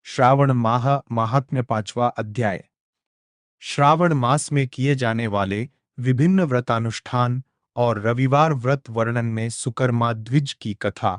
श्रावण माह महात्म्य 5वां अध्याय। श्रावण मास में किए जाने वाले विभिन्न व्रतानुष्ठान और रविवार व्रत वर्णन में सुकर्मा द्विज की कथा।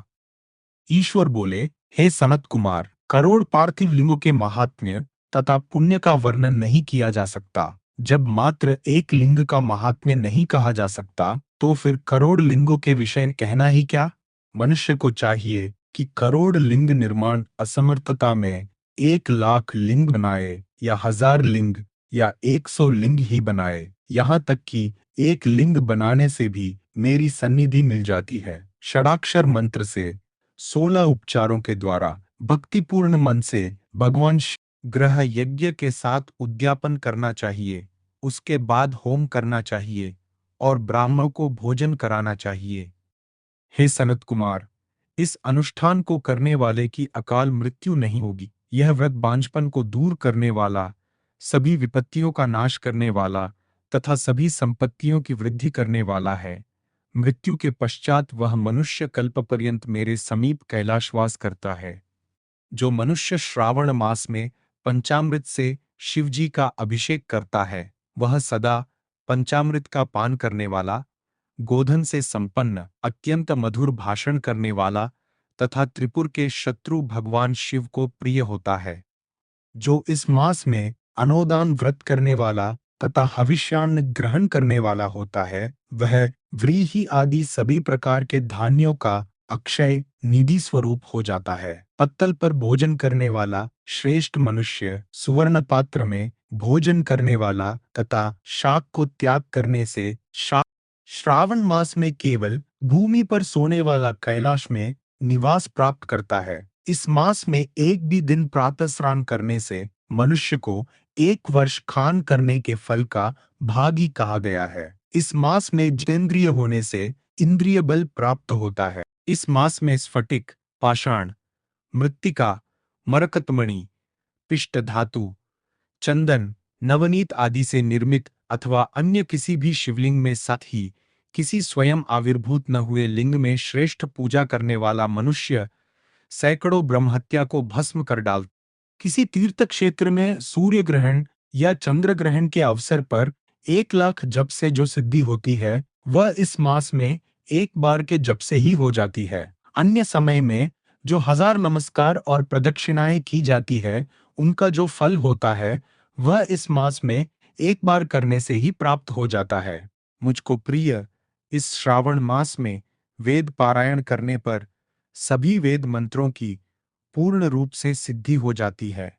ईश्वर बोले, हे सनत कुमार, करोड़ पार्थिव लिंगों के महात्म्य तथा पुण्य का वर्णन नहीं किया जा सकता। जब मात्र एक लिंग का महात्म्य नहीं कहा जा सकता, तो फिर करोड़ लिंगों के विषय कहना ही क्या। मनुष्य को चाहिए कि करोड़ लिंग निर्माण असमर्थता में 1 लाख लिंग बनाए या 1000 लिंग या 100 लिंग ही बनाए। यहाँ तक कि एक लिंग बनाने से भी मेरी सन्निधि मिल जाती है। षडाक्षर मंत्र से 16 उपचारों के द्वारा भक्तिपूर्ण मन से भगवान ग्रह यज्ञ के साथ उद्यापन करना चाहिए। उसके बाद होम करना चाहिए और ब्राह्मणों को भोजन कराना चाहिए। हे सनत कुमार, इस अनुष्ठान को करने वाले की अकाल मृत्यु नहीं होगी। यह व्रत बांझपन को दूर करने वाला, सभी विपत्तियों का नाश करने वाला तथा सभी संपत्तियों की वृद्धि करने वाला है। मृत्यु के पश्चात वह मनुष्य कल्प पर्यंत मेरे समीप कैलाशवास करता है। जो मनुष्य श्रावण मास में पंचामृत से शिवजी का अभिषेक करता है, वह सदा पंचामृत का पान करने वाला, गोधन से संपन्न, अत्यंत मधुर भाषण करने वाला तथा त्रिपुर के शत्रु भगवान शिव को प्रिय होता है। जो इस मास में अनोदान व्रत करने वाला तथा हविष्यान्न ग्रहण करने वाला होता है, वह व्रीहि आदि सभी प्रकार के धान्यों का अक्षय निधि स्वरूप हो जाता है। पत्तल पर भोजन करने वाला श्रेष्ठ मनुष्य, सुवर्ण पात्र में भोजन करने वाला तथा शाक को त्याग करने से श्रावण मास में केवल भूमि पर सोने वाला कैलाश में निवास प्राप्त करता है। इस मास में एक भी दिन प्रातः स्नान करने से मनुष्य को 1 वर्ष खान करने के फल का भागी कहा गया है। इस मास में जितेंद्रिय होने से इंद्रिय बल प्राप्त होता है। इस मास में स्फटिक, पाषाण, मृत्तिका, मरकतमणि, पिष्ट धातु, चंदन, नवनीत आदि से निर्मित अथवा अन्य किसी भी शिवलिंग में साथ ही किसी स्वयं आविर्भूत न हुए लिंग में श्रेष्ठ पूजा करने वाला मनुष्य सैकड़ों ब्रह्महत्या को भस्म कर डाल। किसी तीर्थ क्षेत्र में सूर्य ग्रहण या चंद्र ग्रहण के अवसर पर 1 लाख जप से जो सिद्धि होती है, वह इस मास में एक बार के जप से ही हो जाती है। अन्य समय में जो 1000 नमस्कार और प्रदक्षिणाएं की जाती है, उनका जो फल होता है, वह इस मास में एक बार करने से ही प्राप्त हो जाता है। मुझको प्रिय इस श्रावण मास में वेद पारायण करने पर सभी वेद मंत्रों की पूर्ण रूप से सिद्धि हो जाती है।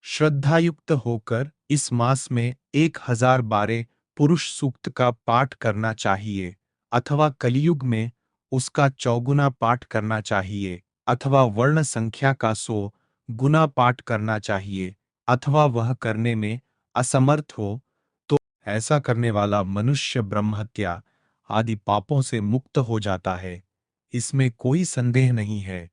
श्रद्धायुक्त होकर इस मास में 1012 पुरुष सूक्त का पाठ करना चाहिए, अथवा कलियुग में उसका 4 गुना पाठ करना चाहिए, अथवा वर्ण संख्या का 100 गुना पाठ करना चाहिए, अथवा वह करने में असमर्थ हो तो ऐसा करने वाला मनुष्य ब्रह्महत्या आदि पापों से मुक्त हो जाता है। इसमें कोई संदेह नहीं है।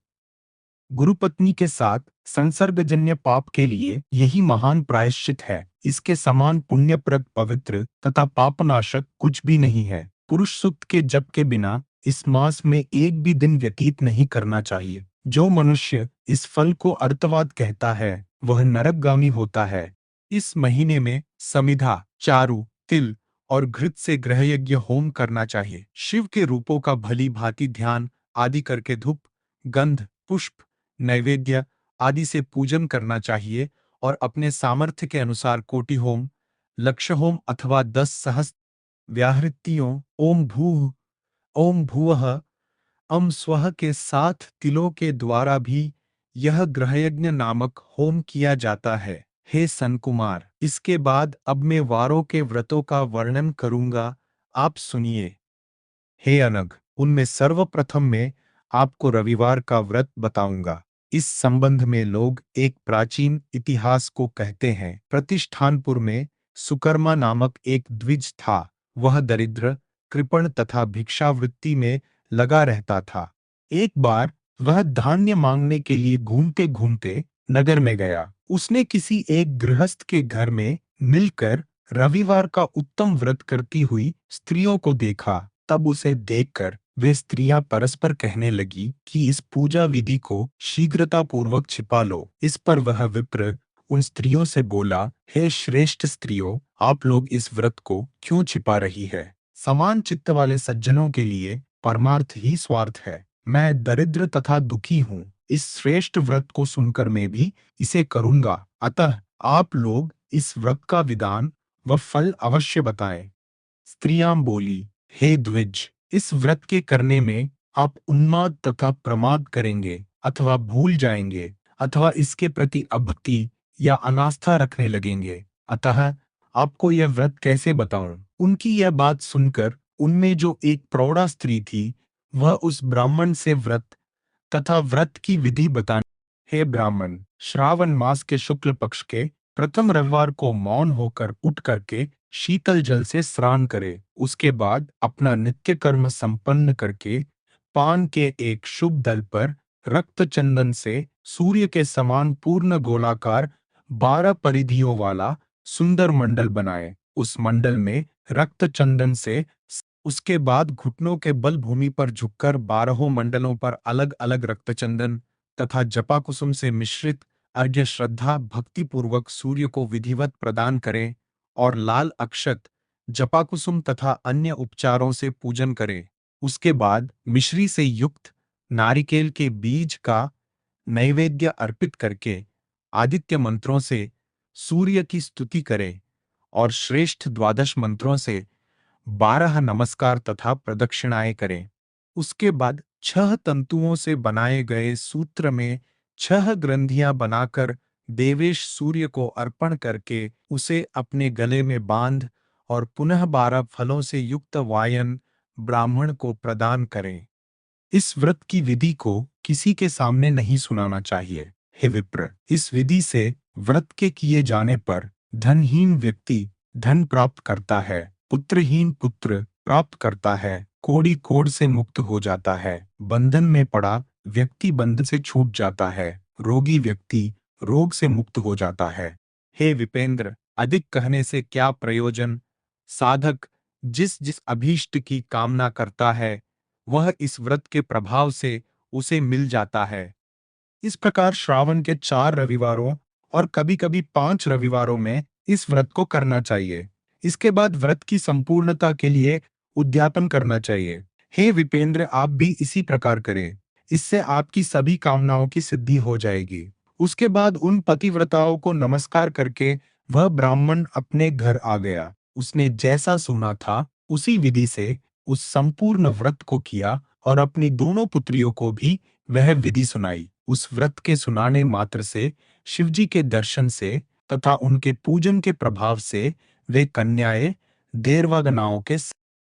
गुरुपत्नी के साथ संसर्गजन्य पाप के लिए यही महान प्रायश्चित है। इसके समान पुण्यप्रद, पवित्र तथा पापनाशक कुछ भी नहीं है। पुरुष सूक्त के जप के बिना इस मास में एक भी दिन व्यतीत नहीं करना चाहिए। जो मनुष्य इस फल को अर्थवाद कहता है, वह नरकगामी होता है। इस महीने में समिधा, चारु, तिल और घृत से ग्रहयज्ञ होम करना चाहिए। शिव के रूपों का भली भांति ध्यान आदि करके धूप, गंध, पुष्प, नैवेद्य आदि से पूजन करना चाहिए और अपने सामर्थ्य के अनुसार कोटि होम, लक्ष होम अथवा 10 सहस्त्र व्याहृतियों ओम भूवः अम स्वः के 7 तिलों के द्वारा भी यह ग्रहयज्ञ नामक होम किया जाता है। हे सनकुमार, इसके बाद अब मैं वारों के व्रतों का वर्णन करूंगा, आप सुनिए। हे अनग, उनमें सर्वप्रथम मैं आपको रविवार का व्रत बताऊंगा। इस संबंध में लोग एक प्राचीन इतिहास को कहते हैं। प्रतिष्ठानपुर में सुकर्मा नामक एक द्विज था। वह दरिद्र, कृपण तथा भिक्षावृत्ति में लगा रहता था। एक बार वह धान्य मांगने के लिए घूमते घूमते नगर में गया। उसने किसी एक गृहस्थ के घर में मिलकर रविवार का उत्तम व्रत करती हुई स्त्रियों को देखा। तब उसे देखकर वे स्त्रियां परस्पर कहने लगी कि इस पूजा विधि को शीघ्रतापूर्वक छिपा लो। इस पर वह विप्र उन स्त्रियों से बोला, हे श्रेष्ठ स्त्रियों, आप लोग इस व्रत को क्यों छिपा रही है? समान चित्त वाले सज्जनों के लिए परमार्थ ही स्वार्थ है। मैं दरिद्र तथा दुखी हूँ। इस श्रेष्ठ व्रत को सुनकर मैं भी इसे करूंगा। अतः आप लोग इस व्रत का विधान व फल अवश्य बताएं। स्त्रियां बोली, हे द्विज, इस व्रत के करने में आप उन्माद तथा प्रमाद करेंगे अथवा भूल जाएंगे अथवा इसके प्रति अभक्ति या अनास्था रखने लगेंगे। अतः आपको यह व्रत कैसे बताऊं? उनकी यह बात सुनकर उनमें जो एक प्रौढ़ा स्त्री थी, वह उस ब्राह्मण से व्रत तथा व्रत की विधि बताने। हे ब्राह्मण, श्रावण मास के शुक्ल पक्ष के प्रथम रविवार को मौन होकर उठ करके शीतल जल से स्नान करे। उसके बाद अपना नित्य कर्म संपन्न करके पान के एक शुभ दल पर रक्त चंदन से सूर्य के समान पूर्ण गोलाकार 12 परिधियों वाला सुंदर मंडल बनाए। उस मंडल में रक्त चंदन से उसके बाद घुटनों के बल भूमि पर झुककर 12 मंडलों पर अलग अलग रक्तचंदन तथा जपाकुसुम से मिश्रित अर्घ्य श्रद्धा भक्ति पूर्वक सूर्य को विधिवत प्रदान करें और लाल अक्षत जपाकुसुम तथा अन्य उपचारों से पूजन करें। उसके बाद मिश्री से युक्त नारिकेल के बीज का नैवेद्य अर्पित करके आदित्य मंत्रों से सूर्य की स्तुति करें और श्रेष्ठ द्वादश मंत्रों से 12 नमस्कार तथा प्रदक्षिणाएं करें। उसके बाद 6 तंतुओं से बनाए गए सूत्र में 6 ग्रंथियां बनाकर देवेश सूर्य को अर्पण करके उसे अपने गले में बांध और पुनः 12 फलों से युक्त वायन ब्राह्मण को प्रदान करें। इस व्रत की विधि को किसी के सामने नहीं सुनाना चाहिए। हे विप्र, इस विधि से व्रत के किए जाने पर धनहीन व्यक्ति धन प्राप्त करता है, पुत्रहीन पुत्र प्राप्त करता है, कोढ़ी कोढ़ से मुक्त हो जाता है, बंधन में पड़ा व्यक्ति बंध से छूट जाता है, रोगी व्यक्ति रोग से मुक्त हो जाता है। हे विपेंद्र, अधिक कहने से क्या प्रयोजन? साधक जिस जिस अभीष्ट की कामना करता है, वह इस व्रत के प्रभाव से उसे मिल जाता है। इस प्रकार श्रावण के 4 रविवारों और कभी-कभी 5 रविवारों में इस व्रत को करना चाहिए। इसके बाद व्रत की संपूर्णता के लिए उद्यापन करना चाहिए। हे विपेंद्र, आप भी इसी प्रकार करें। इससे आपकी सभी कामनाओं की सिद्धि हो जाएगी। उसके बाद उन पतिव्रताओं को नमस्कार करके वह ब्राह्मण अपने घर आ गया। उसने जैसा सुना था उसी विधि से उस संपूर्ण व्रत को किया और अपनी दोनों पुत्रियों को भी वह विधि सुनाई। उस व्रत के सुनाने मात्र से शिवजी के दर्शन से तथा उनके पूजन के प्रभाव से वे कन्याएं देवगनाओं के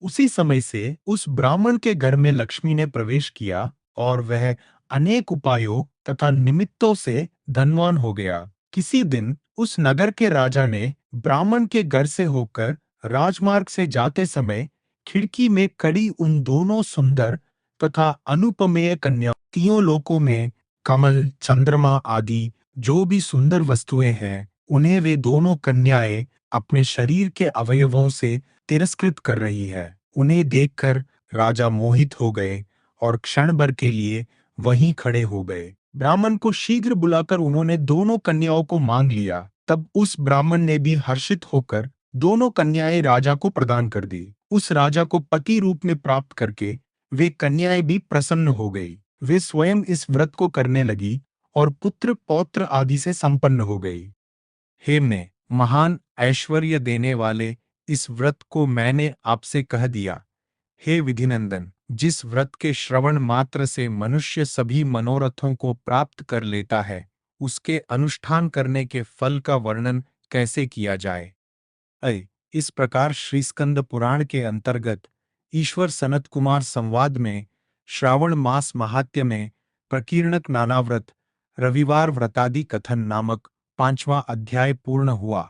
उसी समय से उस ब्राह्मण के घर में लक्ष्मी ने प्रवेश किया और वह अनेक उपायों तथा निमित्तों से धनवान हो गया। किसी दिन उस नगर के राजा ने ब्राह्मण के घर से होकर राजमार्ग से जाते समय खिड़की में खड़ी उन दोनों सुंदर तथा अनुपमेय कन्या तीनों लोकों में कमल, चंद्रमा आदि जो भी सुंदर वस्तुएं हैं, उन्हें वे दोनों कन्याएं अपने शरीर के अवयवों से तिरस्कृत कर रही है। उन्हें देखकर राजा मोहित हो गए और क्षण भर के लिए वहीं खड़े हो गए। ब्राह्मण को शीघ्र बुलाकर उन्होंने दोनों कन्याओं को मांग लिया। तब उस ब्राह्मण ने भी हर्षित होकर दोनों कन्याएं राजा को प्रदान कर दी। उस राजा को पति रूप में प्राप्त करके वे कन्याएं भी प्रसन्न हो गई। वे स्वयं इस व्रत को करने लगी और पुत्र पौत्र आदि से संपन्न हो गई। हे मैं महान ऐश्वर्य देने वाले, इस व्रत को मैंने आपसे कह दिया। हे विधिनंदन, जिस व्रत के श्रवण मात्र से मनुष्य सभी मनोरथों को प्राप्त कर लेता है, उसके अनुष्ठान करने के फल का वर्णन कैसे किया जाए? इस प्रकार श्री स्कंद पुराण के अंतर्गत ईश्वर सनत कुमार संवाद में श्रावण मास महात्म्य में प्रकीर्णक नानाव्रत रविवार व्रतादि कथन नामक 5वां अध्याय पूर्ण हुआ।